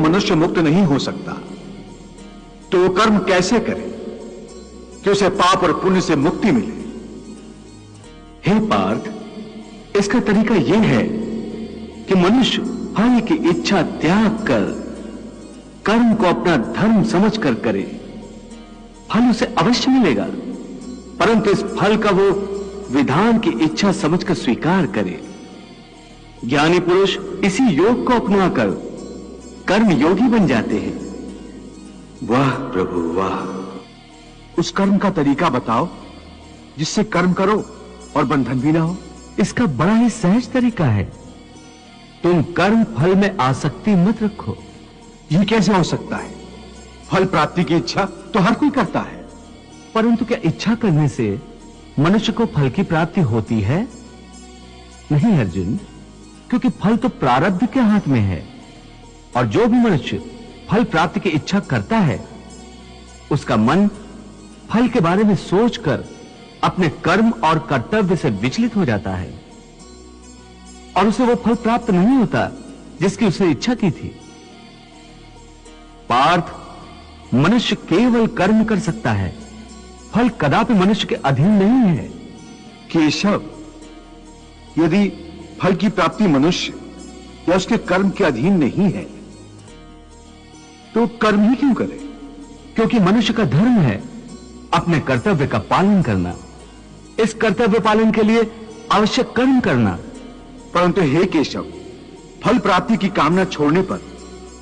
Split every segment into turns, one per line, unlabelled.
मनुष्य मुक्त नहीं हो सकता, तो वो कर्म कैसे करे कि उसे पाप और पुण्य से मुक्ति मिले?
हे पार्थ, इसका तरीका यह है कि मनुष्य फल की इच्छा त्याग कर कर्म को अपना धर्म समझकर करे। फल उसे अवश्य मिलेगा, परंतु इस फल का वो विधान की इच्छा समझकर स्वीकार करे। ज्ञानी पुरुष इसी योग को अपनाकर कर्म योगी बन जाते हैं।
वाह प्रभु वाह, उस कर्म का तरीका बताओ जिससे कर्म करो और बंधन भी ना हो।
इसका बड़ा ही सहज तरीका है। तुम कर्म फल में आसक्ति मत रखो।
यह कैसे हो सकता है? फल प्राप्ति की इच्छा तो हर कोई करता है।
परंतु क्या इच्छा करने से मनुष्य को फल की प्राप्ति होती है? नहीं अर्जुन, क्योंकि फल तो प्रारब्ध के हाथ में है, और जो भी मनुष्य फल प्राप्ति की इच्छा करता है उसका मन फल के बारे में सोचकर अपने कर्म और कर्तव्य से विचलित हो जाता है और उसे वो फल प्राप्त नहीं होता जिसकी उसने इच्छा की थी। पार्थ, मनुष्य केवल कर्म कर सकता है, फल कदापि मनुष्य के अधीन नहीं है।
केशव, यदि फल की प्राप्ति मनुष्य या उसके कर्म के अधीन नहीं है तो कर्म ही क्यों करे?
क्योंकि मनुष्य का धर्म है अपने कर्तव्य का पालन करना। इस कर्तव्य पालन के लिए आवश्यक कर्म करना।
परंतु हे केशव, फल प्राप्ति की कामना छोड़ने पर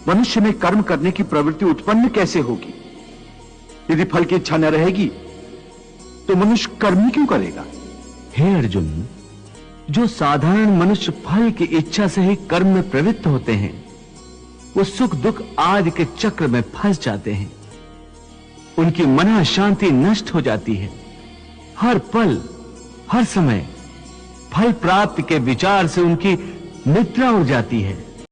मनुष्य में कर्म करने की प्रवृत्ति उत्पन्न कैसे होगी? यदि फल की इच्छा न रहेगी तो मनुष्य कर्म ही क्यों करेगा?
हे अर्जुन, जो साधारण मनुष्य फल की इच्छा से ही कर्म में प्रवृत्त होते हैं वो सुख दुख आदि के चक्र में फंस जाते हैं। उनकी मन शांति नष्ट हो जाती है। हर पल हर समय फल प्राप्ति के विचार से उनकी निद्रा उड़ जाती है।